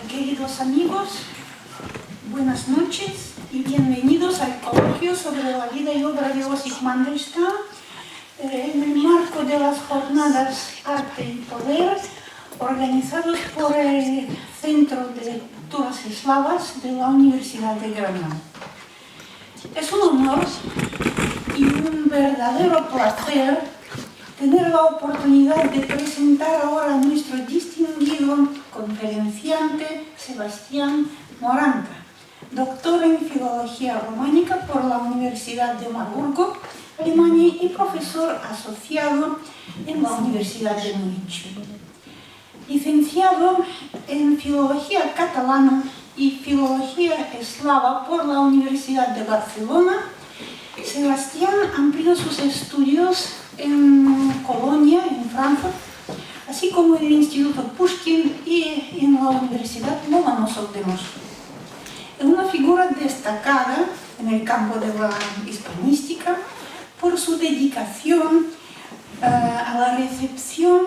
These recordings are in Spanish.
Queridos amigos, buenas noches y bienvenidos al coloquio sobre la vida y obra de Osip Mandelstam en el marco de las jornadas Arte y Poder organizados por el Centro de Culturas Eslavas de la Universidad de Granada. Es un honor y un verdadero placer tener la oportunidad de presentar ahora a nuestro distinguido conferenciante Sebastián Moranta, doctor en Filología Románica por la Universidad de Marburgo, Alemania, y profesor asociado en la Universidad de Múnich. Licenciado en Filología Catalana y Filología Eslava por la Universidad de Barcelona, Sebastián amplió sus estudios en Colonia, en Frankfurt, así como en el Instituto Pushkin y en la Universidad Lomonosov de Moscú. Es una figura destacada en el campo de la hispanística por su dedicación a la recepción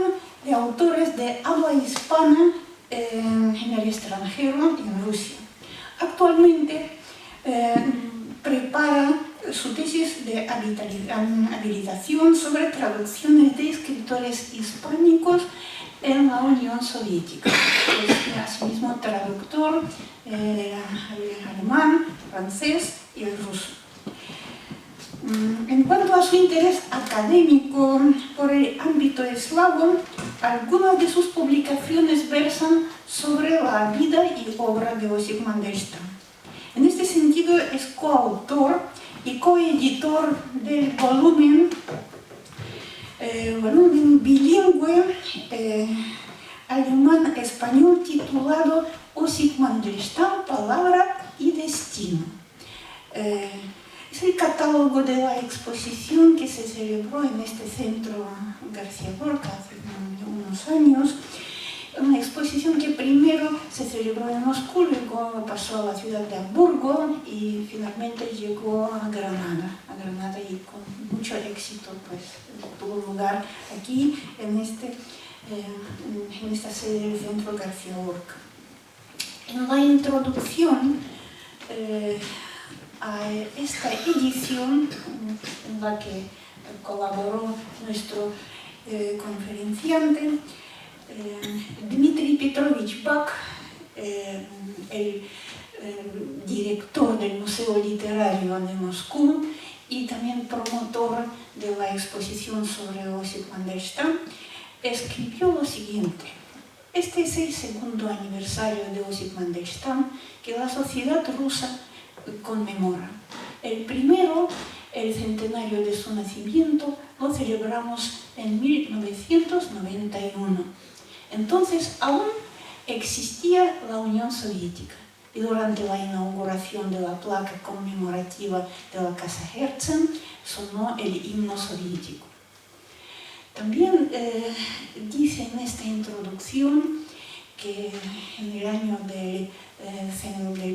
de autores de habla hispana en el extranjero y en Rusia. Actualmente prepara su tesis de habilitación sobre traducciones de escritores hispánicos en la Unión Soviética. Es asimismo traductor alemán, francés y ruso. En cuanto a su interés académico por el ámbito eslavo, algunas de sus publicaciones versan sobre la vida y obra de Osip Mandelstam. En este sentido es coautor y coeditor del volumen bilingüe alemán-español titulado Osip Mandelstam, Palabra y Destino. Es el catálogo de la exposición que se celebró en este centro García Lorca hace unos años. Una exposición que primero se celebró en Moscú, luego pasó a la ciudad de Hamburgo y finalmente llegó a Granada y con mucho éxito pues, tuvo lugar aquí en esta sede del Centro García Lorca. En la introducción a esta edición en la que colaboró nuestro conferenciante, Dmitry Petrovich Bak, el director del Museo Literario de Moscú y también promotor de la exposición sobre Osip Mandelstam, escribió lo siguiente: este es el segundo aniversario de Osip Mandelstam que la sociedad rusa conmemora. El primero, el centenario de su nacimiento, lo celebramos en 1991. Entonces aún existía la Unión Soviética y durante la inauguración de la placa conmemorativa de la Casa Herzen sonó el himno soviético. También dice en esta introducción que en el año del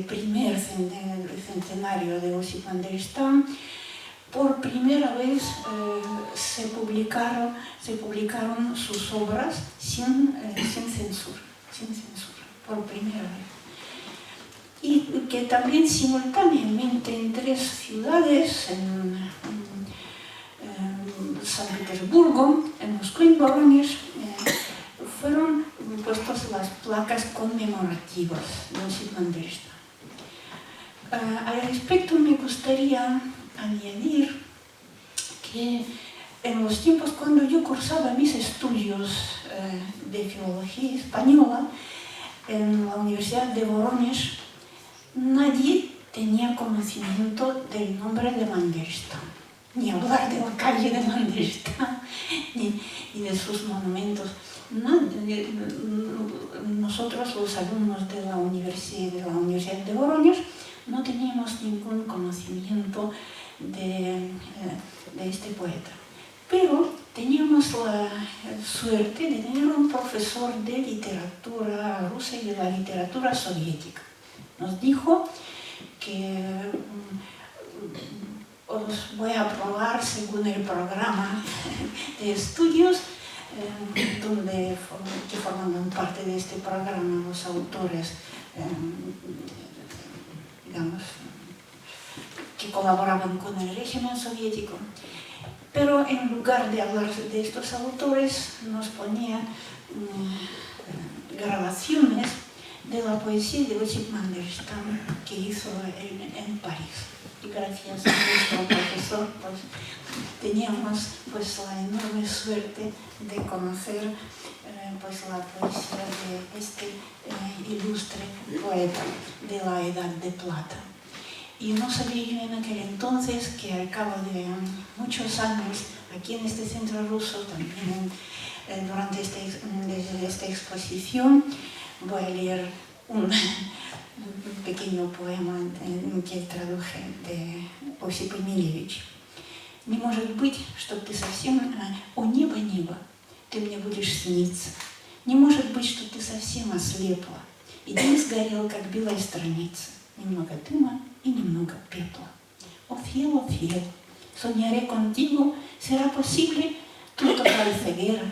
primer centenario de Osip Mandelstam, por primera vez se publicaron sus obras sin censura, por primera vez. Y que también simultáneamente en tres ciudades, en San Petersburgo, en Moscú y en Voronezh, fueron puestas las placas conmemorativas de Osip Mandelstam. Al respecto me gustaría añadir que en los tiempos cuando yo cursaba mis estudios de filología española en la Universidad de Voronezh, nadie tenía conocimiento del nombre de Mandelstam, ni hablar de la calle de Mandelstam, ni de sus monumentos. Nosotros, los alumnos de la Universidad de Voronezh, no teníamos ningún conocimiento de este poeta. Pero teníamos la suerte de tener un profesor de literatura rusa y de la literatura soviética. Nos dijo que os voy a probar según el programa de estudios que formaban parte de este programa los autores, digamos, que colaboraban con el régimen soviético. Pero en lugar de hablar de estos autores, nos ponía grabaciones de la poesía de Osip Mandelstam que hizo en París. Y gracias a nuestro profesor pues, teníamos pues, la enorme suerte de conocer pues, la poesía de este ilustre poeta de la Edad de Plata. Y no sabía yo en aquel entonces que al cabo de muchos años, aquí en este centro ruso, también durante esta exposición, voy a leer un pequeño poema que traduje de Осип Емельевич. Не может быть, чтоб ты совсем... О, небо, небо, ты мне будешь сниться. Не может быть, чтоб ты совсем ослепла. И день сгорел, как белая страница. Немного дыма y немного pepla. Oh fiel, soñaré contigo, será posible, tú total ceguera.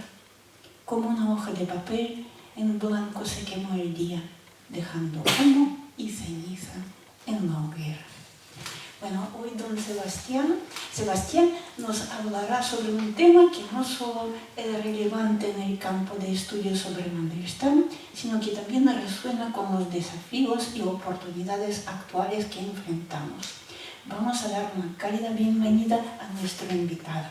Como una hoja de papel, en blanco se quemó el día, dejando humo y ceniza en la hoguera. Bueno, hoy don Sebastián nos hablará sobre un tema que no solo es relevante en el campo de estudio sobre Mandelstam, sino que también resuena con los desafíos y oportunidades actuales que enfrentamos. Vamos a dar una cálida bienvenida a nuestro invitado.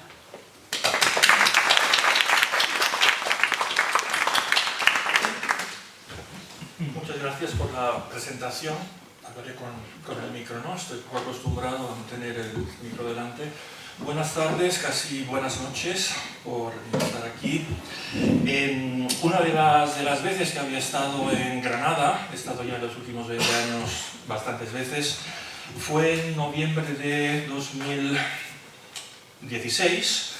Muchas gracias por la presentación. Hablaré con el micro, ¿no? Estoy poco acostumbrado a tener el micro delante. Buenas tardes, casi buenas noches por estar aquí. Una de las veces que había estado en Granada, he estado ya en los últimos 20 años bastantes veces, fue en noviembre de 2016,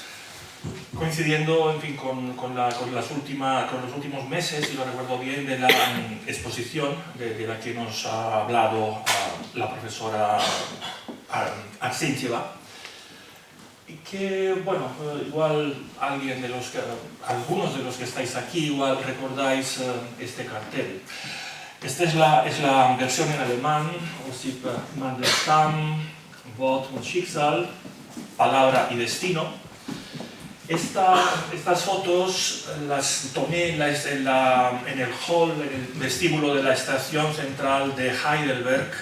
coincidiendo en fin, con los últimos meses, si lo recuerdo bien, de la exposición de la que nos ha hablado la profesora Arsencheva. Y que, bueno, igual algunos de los que estáis aquí igual recordáis este cartel. Esta es la versión en alemán, Osip Mandelstam, Wort und Schicksal, Palabra y Destino. Estas fotos las tomé en el hall, en el vestíbulo de la estación central de Heidelberg,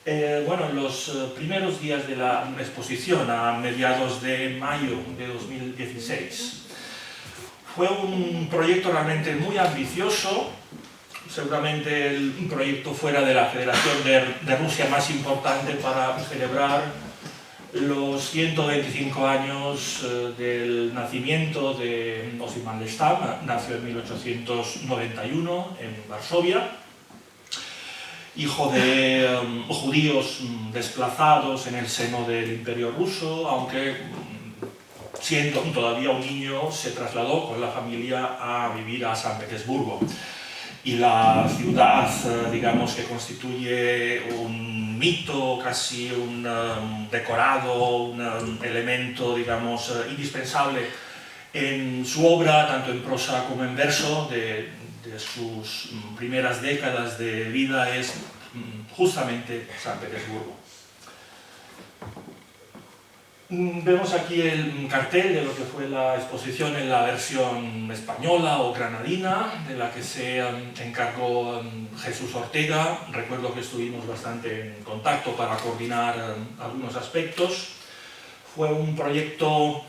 en los primeros días de la exposición, a mediados de mayo de 2016. Fue un proyecto realmente muy ambicioso, seguramente un proyecto fuera de la Federación de Rusia más importante para celebrar los 125 años del nacimiento de Osip Mandelstam. Nació en 1891 en Varsovia, hijo de judíos desplazados en el seno del Imperio ruso, aunque siendo todavía un niño se trasladó con la familia a vivir a San Petersburgo. Y la ciudad, digamos, que constituye un mito, casi un decorado, un elemento, digamos, indispensable en su obra, tanto en prosa como en verso, de sus primeras décadas de vida, es justamente San Petersburgo. Vemos aquí el cartel de lo que fue la exposición en la versión española o granadina, de la que se encargó Jesús Ortega. Recuerdo que estuvimos bastante en contacto para coordinar algunos aspectos. Fue un proyecto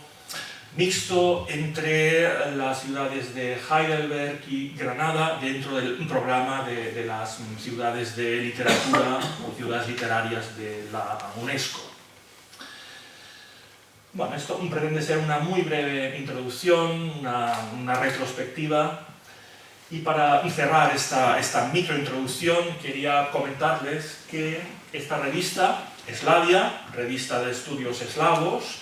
mixto entre las ciudades de Heidelberg y Granada dentro del programa de las ciudades de literatura o ciudades literarias de la UNESCO. Bueno, esto pretende ser una muy breve introducción, una retrospectiva, y para cerrar esta microintroducción quería comentarles que esta revista, Eslavia, revista de estudios eslavos,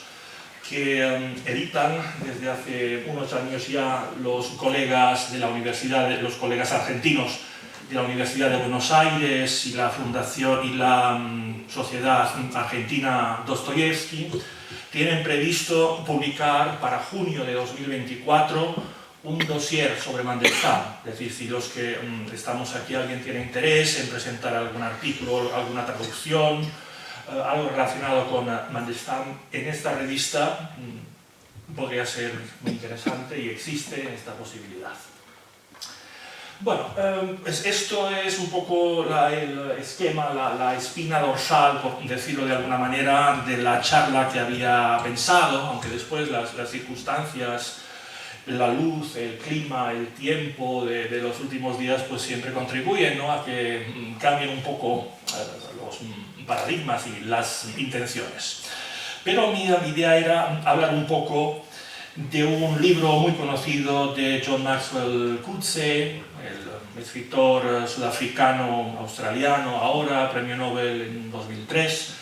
que editan desde hace unos años ya los colegas de la universidad, los colegas argentinos de la Universidad de Buenos Aires y la Fundación y la Sociedad Argentina Dostoyevsky, tienen previsto publicar para junio de 2024 un dossier sobre Mandelstam. Es decir, si los que estamos aquí, alguien tiene interés en presentar algún artículo, alguna traducción, algo relacionado con Mandelstam en esta revista, podría ser muy interesante y existe esta posibilidad. Bueno, esto es un poco el esquema, la espina dorsal, por decirlo de alguna manera, de la charla que había pensado, aunque después las circunstancias, la luz, el clima, el tiempo de los últimos días pues siempre contribuyen, ¿no?, a que cambien un poco los paradigmas y las intenciones. Pero mi idea era hablar un poco de un libro muy conocido de John Maxwell Coetzee, el escritor sudafricano-australiano, ahora premio Nobel en 2003,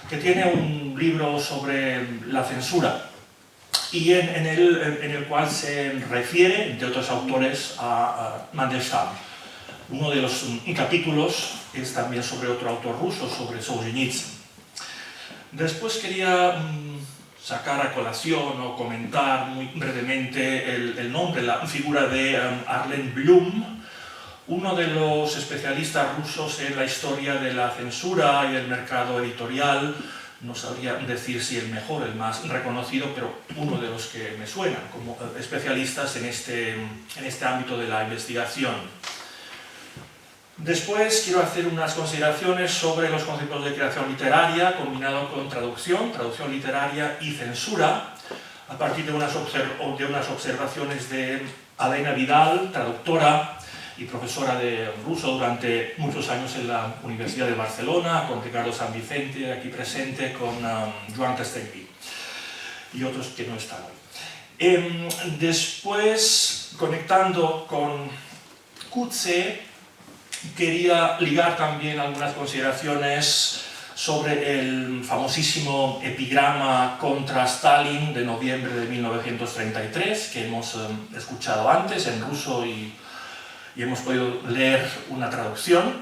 que tiene un libro sobre la censura y en el cual se refiere, entre otros autores, a Mandelstam. Uno de los capítulos es también sobre otro autor ruso, sobre Solzhenitsyn. Después quería sacar a colación o comentar muy brevemente el nombre, la figura de Arlen Blum, uno de los especialistas rusos en la historia de la censura y el mercado editorial. No sabría decir si el mejor, el más reconocido, pero uno de los que me suenan como especialistas en este ámbito de la investigación. Después quiero hacer unas consideraciones sobre los conceptos de creación literaria combinado con traducción literaria y censura, a partir de unas observaciones de Alena Vidal, traductora y profesora de ruso durante muchos años en la Universidad de Barcelona, con Ricardo San Vicente aquí presente, con Joan Castellví y otros que no están hoy. Después, conectando con Coetzee, quería ligar también algunas consideraciones sobre el famosísimo epigrama contra Stalin de noviembre de 1933, que hemos escuchado antes en ruso y hemos podido leer una traducción.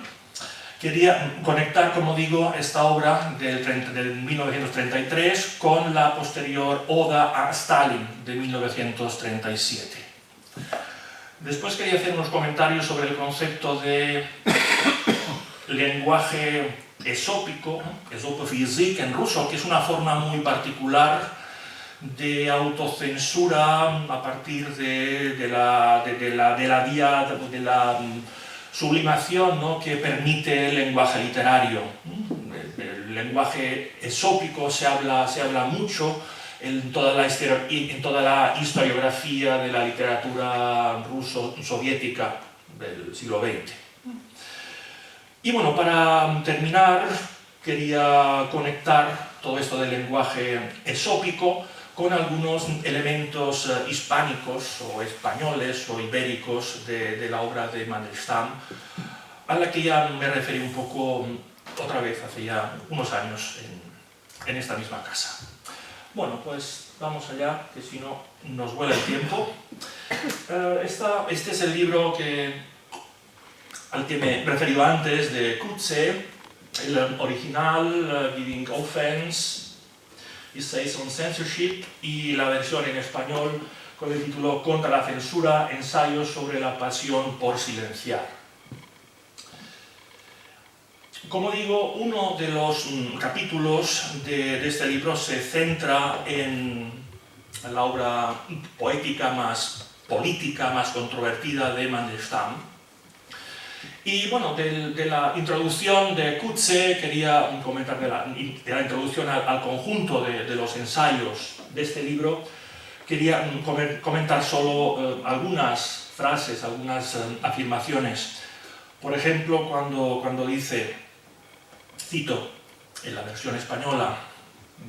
Quería conectar, como digo, esta obra del 1933 con la posterior Oda a Stalin de 1937. Después quería hacer unos comentarios sobre el concepto de lenguaje esópico, esopofísic en ruso, que es una forma muy particular de autocensura a partir de la sublimación, ¿no?, que permite el lenguaje literario. El lenguaje esópico se habla mucho en toda la historiografía de la literatura ruso-soviética del siglo XX. Y bueno, para terminar, quería conectar todo esto del lenguaje esópico con algunos elementos hispánicos o españoles o ibéricos de la obra de Mandelstam, a la que ya me referí un poco otra vez hace ya unos años en esta misma casa. Bueno, pues vamos allá, que si no nos vuela el tiempo. Este es el libro al que me he referido antes, de Coetzee, el original, Giving Offense, Essays on Censorship, y la versión en español con el título Contra la censura, ensayos sobre la pasión por silenciar. Como digo, uno de los capítulos de este libro se centra en la obra poética más política, más controvertida de Mandelstam. Y bueno, de la introducción de Coetzee quería comentar de la introducción al conjunto de los ensayos de este libro. Quería comentar solo algunas frases, algunas afirmaciones. Por ejemplo, cuando dice, cito en la versión española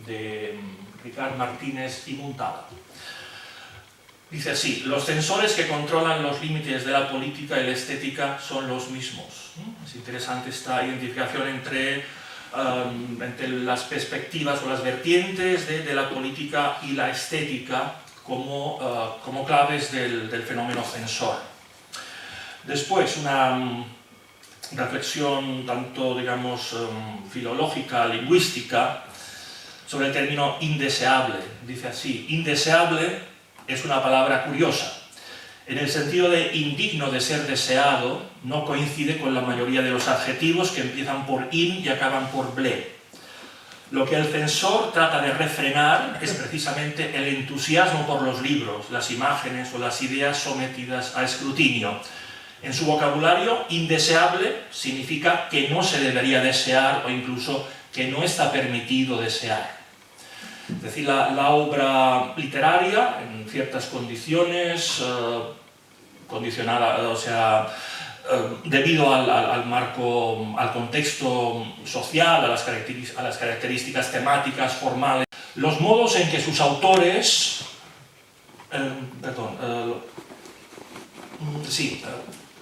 de Ricard Martínez y Muntada, dice así: los censores que controlan los límites de la política y la estética son los mismos. Es interesante esta identificación entre las perspectivas o las vertientes de la política y la estética como claves del fenómeno censor. Después, una reflexión tanto, digamos, filológica, lingüística, sobre el término indeseable. Dice así: indeseable es una palabra curiosa. En el sentido de indigno de ser deseado, no coincide con la mayoría de los adjetivos que empiezan por in y acaban por ble. Lo que el censor trata de refrenar es precisamente el entusiasmo por los libros, las imágenes o las ideas sometidas a escrutinio. En su vocabulario, indeseable significa que no se debería desear o incluso que no está permitido desear. Es decir, la obra literaria, en ciertas condiciones, condicionada, o sea, debido al marco, al contexto social, a las características temáticas, formales, los modos en que sus autores,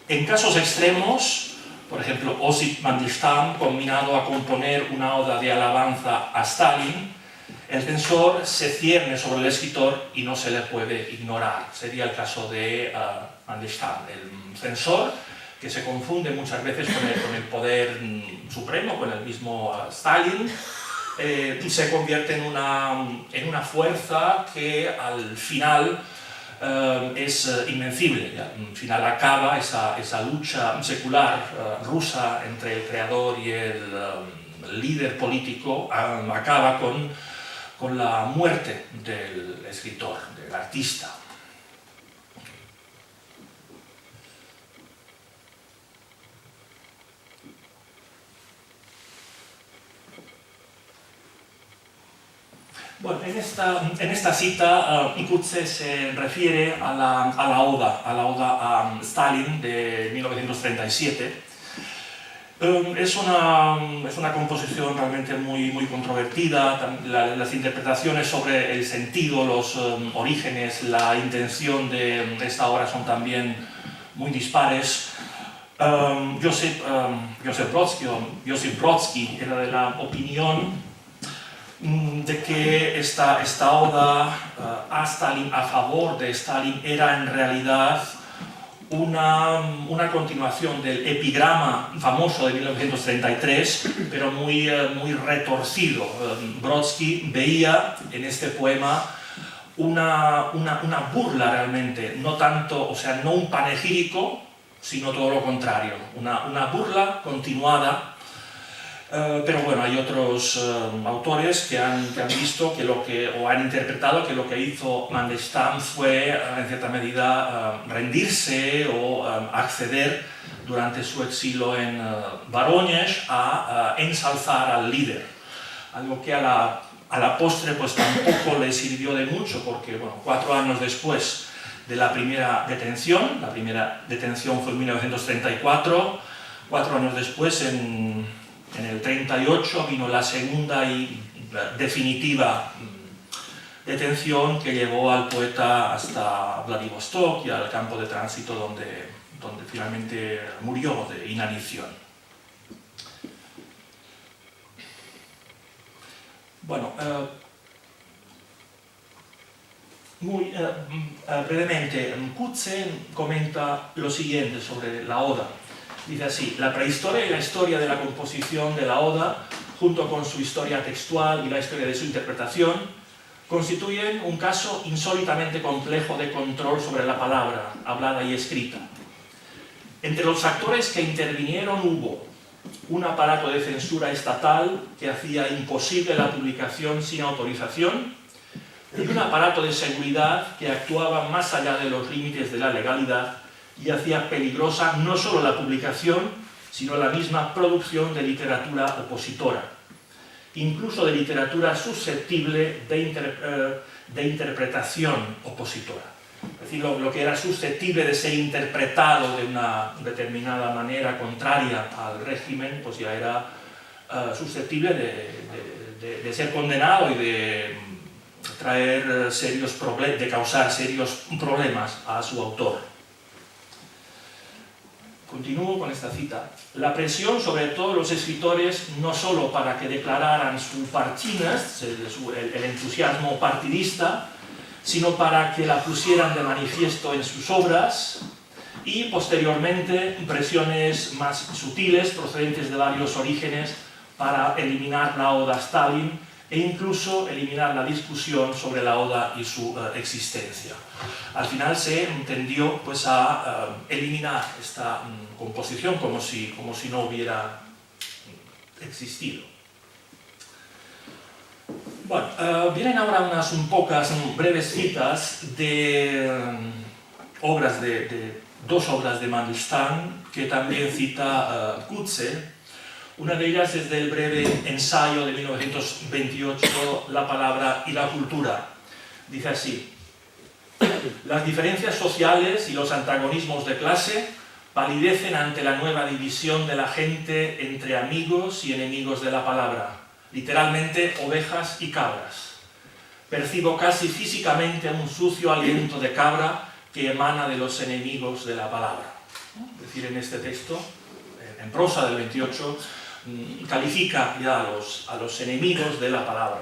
en casos extremos, por ejemplo, Osip Mandelstam, combinado a componer una oda de alabanza a Stalin, el censor se cierne sobre el escritor y no se le puede ignorar. Sería el caso de Mandelstam, el censor, que se confunde muchas veces con el poder supremo, con el mismo Stalin, se convierte en una fuerza que al final es invencible. Al final acaba esa lucha secular rusa entre el creador y el líder político, acaba con la muerte del escritor, del artista. Bueno, en esta cita, Ikuze se refiere a la oda a Stalin de 1937. Es una composición realmente muy controvertida. Las interpretaciones sobre el sentido, los orígenes, la intención de esta obra son también muy dispares. Josip Brodsky era de la opinión de que esta oda a Stalin, a favor de Stalin, era en realidad una continuación del epigrama famoso de 1933, pero muy retorcido. Brodsky veía en este poema una burla realmente, no tanto, o sea, no un panegírico, sino todo lo contrario, una burla continuada. Pero bueno, hay otros autores que han visto o han interpretado que lo que hizo Mandelstam fue, en cierta medida, rendirse o acceder durante su exilio en Vorónezh a ensalzar al líder. Algo que a la postre pues tampoco le sirvió de mucho, porque bueno, 4 años después de la primera detención fue en 1934, 4 años después, en el 38, vino la segunda y definitiva detención que llevó al poeta hasta Vladivostok y al campo de tránsito donde finalmente murió de inanición. Bueno, muy brevemente, Coetzee comenta lo siguiente sobre la oda. Dice así: la prehistoria y la historia de la composición de la oda, junto con su historia textual y la historia de su interpretación, constituyen un caso insólitamente complejo de control sobre la palabra, hablada y escrita. Entre los factores que intervinieron hubo un aparato de censura estatal que hacía imposible la publicación sin autorización y un aparato de seguridad que actuaba más allá de los límites de la legalidad y hacía peligrosa no solo la publicación, sino la misma producción de literatura opositora, incluso de literatura susceptible de interpretación opositora. Es decir, lo que era susceptible de ser interpretado de una determinada manera contraria al régimen, pues ya era susceptible de ser condenado y de causar serios problemas a su autor. Continúo con esta cita. La presión sobre todos los escritores, no solo para que declararan su Partidnost, el entusiasmo partidista, sino para que la pusieran de manifiesto en sus obras, y posteriormente presiones más sutiles procedentes de varios orígenes para eliminar la oda a Stalin e incluso eliminar la discusión sobre la oda y su existencia. Al final se tendió pues, a eliminar esta composición como si no hubiera existido. Bueno, vienen ahora unas pocas breves citas de obras dos obras de Mandelstam que también cita Coetzee. Una de ellas es del breve ensayo de 1928, La palabra y la cultura. Dice así: las diferencias sociales y los antagonismos de clase palidecen ante la nueva división de la gente entre amigos y enemigos de la palabra, literalmente ovejas y cabras. Percibo casi físicamente un sucio aliento de cabra que emana de los enemigos de la palabra. Es decir, en este texto, en prosa del 28, califica ya a los enemigos de la palabra.